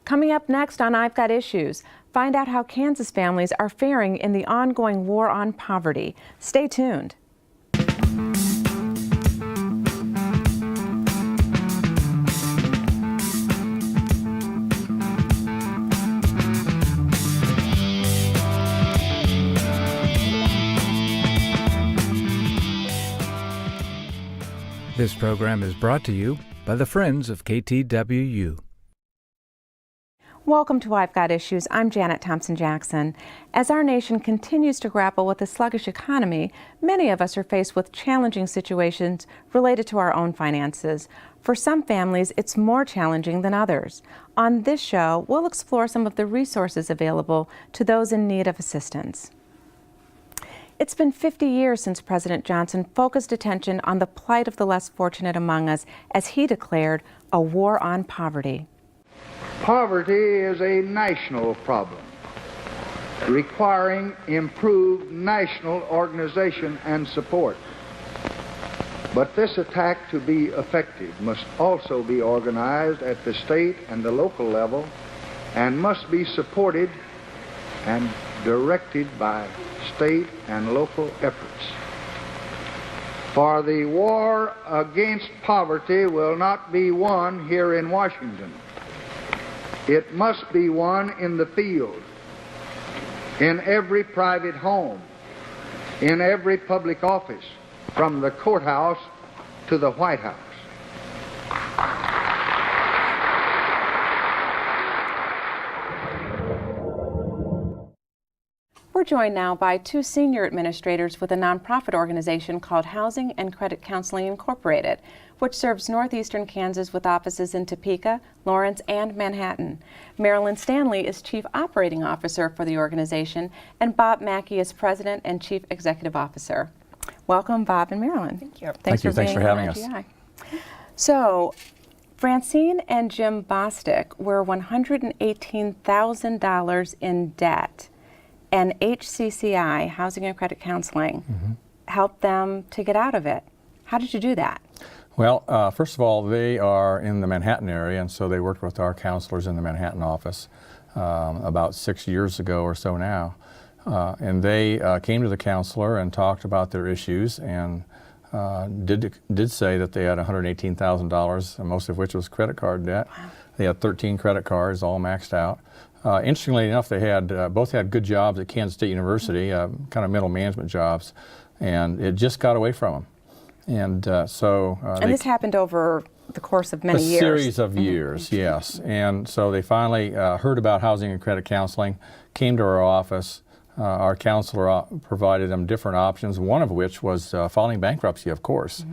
Coming up next on I've Got Issues, find out how Kansas families are faring in the ongoing war on poverty. Stay tuned. This program is brought to you by the Friends of KTWU. Welcome to I've Got Issues. I'm Janet Thompson-Jackson. As our nation continues to grapple with a sluggish economy, many of us are faced with challenging situations related to our own finances. For some families, it's more challenging than others. On this show, we'll explore some of the resources available to those in need of assistance. It's been 50 years since President Johnson focused attention on the plight of the less fortunate among us as he declared a war on poverty. Poverty is a national problem requiring improved national organization and support. But this attack, to be effective, must also be organized at the state and the local level and must be supported and directed by state and local efforts. For the war against poverty will not be won here in Washington. It must be won in the field, in every private home, in every public office, from the courthouse to the White House. We're joined now by two senior administrators with a nonprofit organization called Housing and Credit Counseling Incorporated, which serves northeastern Kansas with offices in Topeka, Lawrence, and Manhattan. Marilyn Stanley is Chief Operating Officer for the organization, and Bob Mackey is President and Chief Executive Officer. Welcome, Bob and Marilyn. Thank you. Thanks for having us. So, Francine and Jim Bostic were $118,000 in debt, and HCCI, Housing and Credit Counseling, helped them to get out of it. How did you do that? Well, first of all, they are in the Manhattan area, and so they worked with our counselors in the Manhattan office about 6 years ago or so now. And they came to the counselor and talked about their issues and did say that they had $118,000, most of which was credit card debt. Wow. They had 13 credit cards, all maxed out. Interestingly enough, they had both had good jobs at Kansas State University, kind of middle management jobs, and it just got away from them. And and this happened over the course of many years. A series of years, yes. And so they finally heard about housing and credit counseling, came to our office. Our counselor provided them different options, one of which was filing bankruptcy, of course.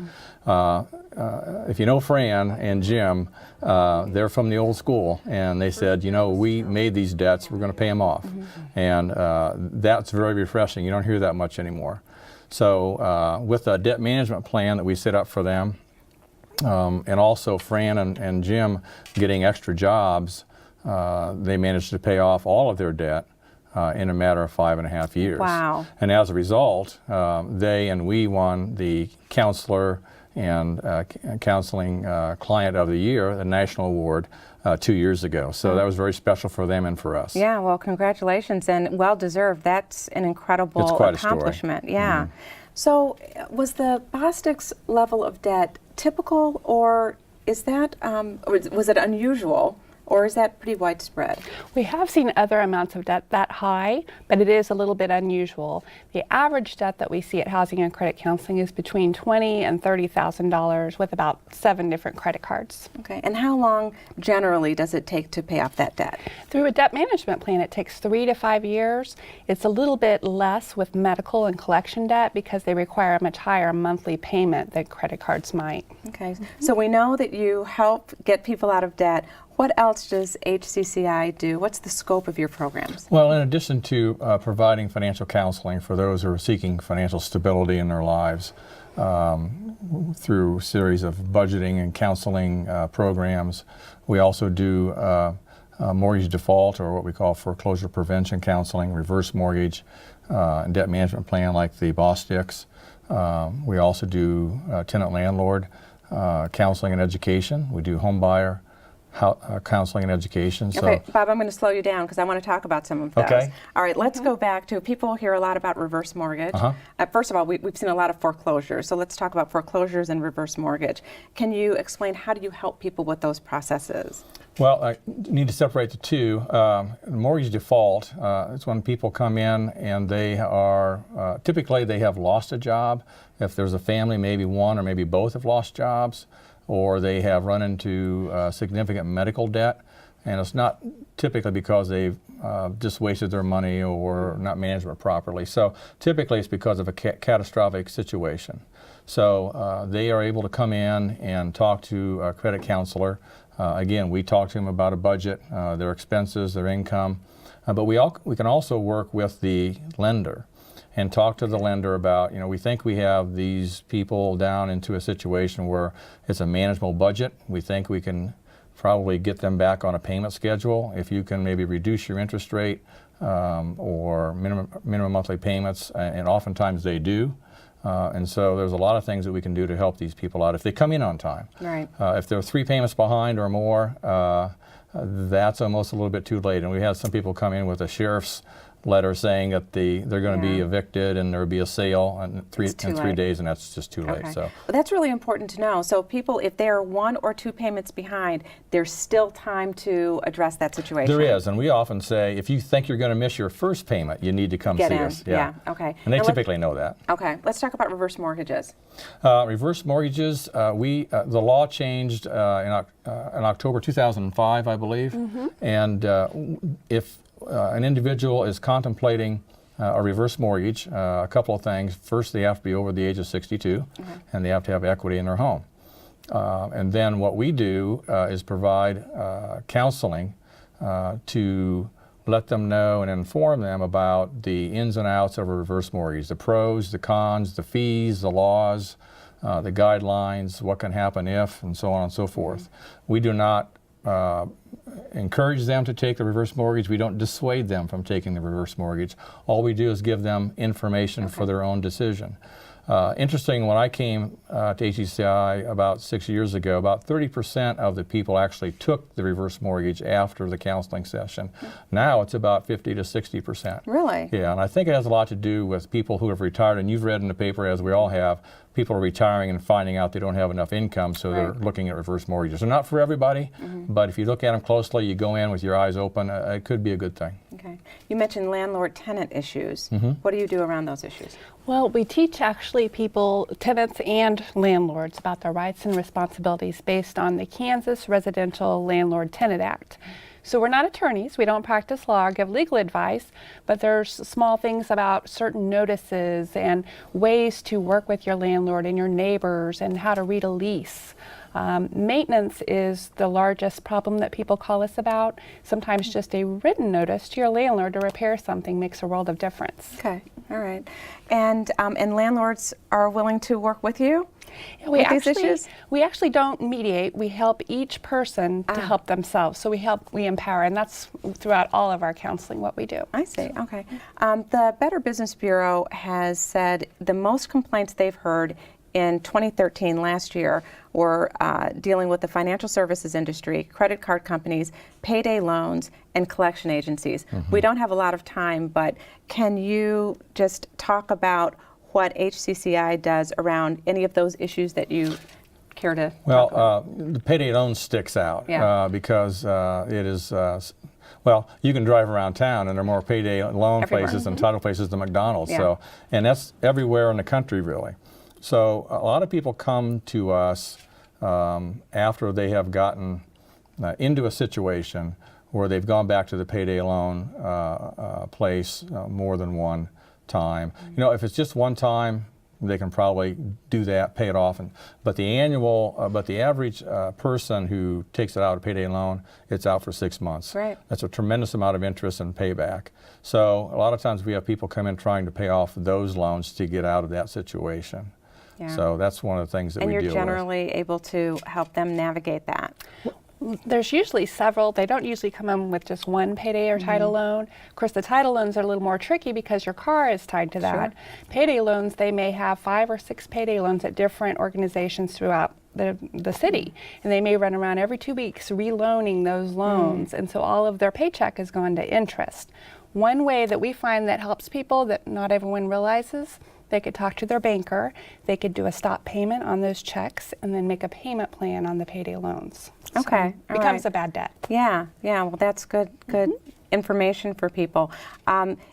If you know Fran and Jim, they're from the old school, and they said, you know, we made these debts, we're going to pay them off. And that's very refreshing. You don't hear that much anymore. So with a debt management plan that we set up for them, and also Fran and Jim getting extra jobs, they managed to pay off all of their debt in a matter of 5.5 years. Wow. And as a result, they and we won the Counselor and Counseling Client of the Year, the National Award, 2 years ago. So that was very special for them and for us. Yeah, well, congratulations, and well-deserved. That's an incredible accomplishment. Yeah. So was the Bostic's level of debt typical, or is that, was it unusual? Or is that pretty widespread? We have seen other amounts of debt that high, but it is a little bit unusual. The average debt that we see at Housing and Credit Counseling is between $20,000 and $30,000 with about 7 different credit cards. Okay, and how long generally does it take to pay off that debt? Through a debt management plan, it takes 3 to 5 years. It's a little bit less with medical and collection debt because they require a much higher monthly payment than credit cards might. Okay, so we know that you help get people out of debt. What else does HCCI do? What's the scope of your programs? Well, in addition to providing financial counseling for those who are seeking financial stability in their lives through a series of budgeting and counseling programs, we also do mortgage default, or what we call foreclosure prevention counseling, reverse mortgage, and debt management plan like the Bostics. We also do tenant landlord counseling and education. We do home buyer counseling and education. Okay, Bob, I'm going to slow you down because I want to talk about some of those. Okay. All right, let's go back to, people hear a lot about reverse mortgage. First of all, we've seen a lot of foreclosures, so let's talk about foreclosures and reverse mortgage. Can you explain, how do you help people with those processes? Well, I need to separate the two. Mortgage default is when people come in and they are, typically they have lost a job. If there's a family, maybe one or maybe both have lost jobs, or they have run into significant medical debt. And it's not typically because they've just wasted their money or not managed it properly. So typically it's because of a catastrophic situation. So they are able to come in and talk to a credit counselor. Again, we talk to them about a budget, their expenses, their income, but we can also work with the lender and talk to the lender about, we think we have these people down into a situation where it's a manageable budget. We think we can probably get them back on a payment schedule if you can maybe reduce your interest rate or minimum monthly payments, and oftentimes they do. And so there's a lot of things that we can do to help these people out if they come in on time. Right. If they're 3 payments behind or more, that's almost a little bit too late. And we had some people come in with a sheriff's letter saying that they're going to be evicted and there will be a sale in 3 days, and that's just too late. So well, that's really important to know. So people, if they're 1 or 2 payments behind, there's still time to address that situation. There is, and we often say, if you think you're going to miss your first payment, you need to come see us. Yeah, okay. And they typically know that. Okay, let's talk about reverse mortgages. Reverse mortgages, the law changed in October 2005, I believe, and if an individual is contemplating a reverse mortgage, a couple of things. First, they have to be over the age of 62, and they have to have equity in their home. And then what we do is provide counseling to let them know and inform them about the ins and outs of a reverse mortgage, the pros, the cons, the fees, the laws, the guidelines, what can happen if, and so on and so forth. We do not encourage them to take the reverse mortgage. We don't dissuade them from taking the reverse mortgage. All we do is give them information for their own decision. Interesting, when I came to HCCI about 6 years ago, about 30% of the people actually took the reverse mortgage after the counseling session. Now it's about 50 to 60%. Really? Yeah, and I think it has a lot to do with people who have retired, and you've read in the paper, as we all have, people are retiring and finding out they don't have enough income, so they're looking at reverse mortgages. They're not for everybody, but if you look at them closely, you go in with your eyes open, it could be a good thing. Okay. You mentioned landlord-tenant issues. What do you do around those issues? Well, we teach actually people, tenants and landlords, about their rights and responsibilities based on the Kansas Residential Landlord-Tenant Act. So we're not attorneys, we don't practice law or give legal advice, but there's small things about certain notices and ways to work with your landlord and your neighbors and how to read a lease. Maintenance is the largest problem that people call us about. Sometimes just a written notice to your landlord to repair something makes a world of difference. Okay, all right. And landlords are willing to work with you? Yeah, these issues? We actually don't mediate. We help each person to help themselves. So we empower, and that's throughout all of our counseling what we do. I see, okay. The Better Business Bureau has said the most complaints they've heard in 2013, last year, were dealing with the financial services industry, credit card companies, payday loans, and collection agencies. We don't have a lot of time, but can you just talk about what HCCI does around any of those issues that you care to talk about? The payday loan sticks out because it is, well, you can drive around town and there are more payday loan places and title places than McDonald's. So, and that's everywhere in the country, really. So a lot of people come to us after they have gotten into a situation where they've gone back to the payday loan place more than one time. You know, if it's just one time, they can probably do that, pay it off. But the average person who takes it out a payday loan, it's out for 6 months. Right. That's a tremendous amount of interest and payback. So a lot of times we have people come in trying to pay off those loans to get out of that situation. Yeah. So that's one of the things that we deal with. And you're generally able to help them navigate that. There's usually several. They don't usually come in with just one payday or title loan. Of course, the title loans are a little more tricky because your car is tied to that. Payday loans, they may have 5 or 6 payday loans at different organizations throughout the city, and they may run around every 2 weeks reloaning those loans, and so all of their paycheck has gone to interest. One way that we find that helps people that not everyone realizes, they could talk to their banker, they could do a stop payment on those checks, and then make a payment plan on the payday loans. Okay, So it becomes a bad debt. Yeah, well, that's good information for people.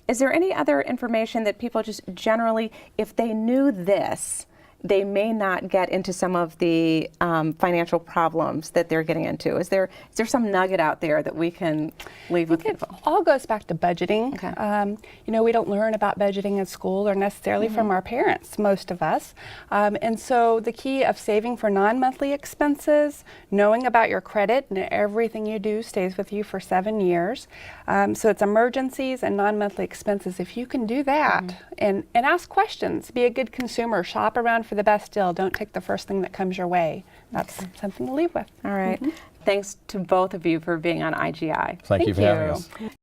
Is there any other information that people just generally, if they knew this, they may not get into some of the financial problems that they're getting into? Is there some nugget out there that we can leave with people? It all goes back to budgeting. Okay. We don't learn about budgeting in school or necessarily from our parents, most of us. And so the key of saving for non-monthly expenses, knowing about your credit, and everything you do stays with you for 7 years. So it's emergencies and non-monthly expenses. If you can do that and ask questions, be a good consumer, shop around for the best deal. Don't take the first thing that comes your way. That's something to leave with. All right. Thanks to both of you for being on IGI. Thank you for having us.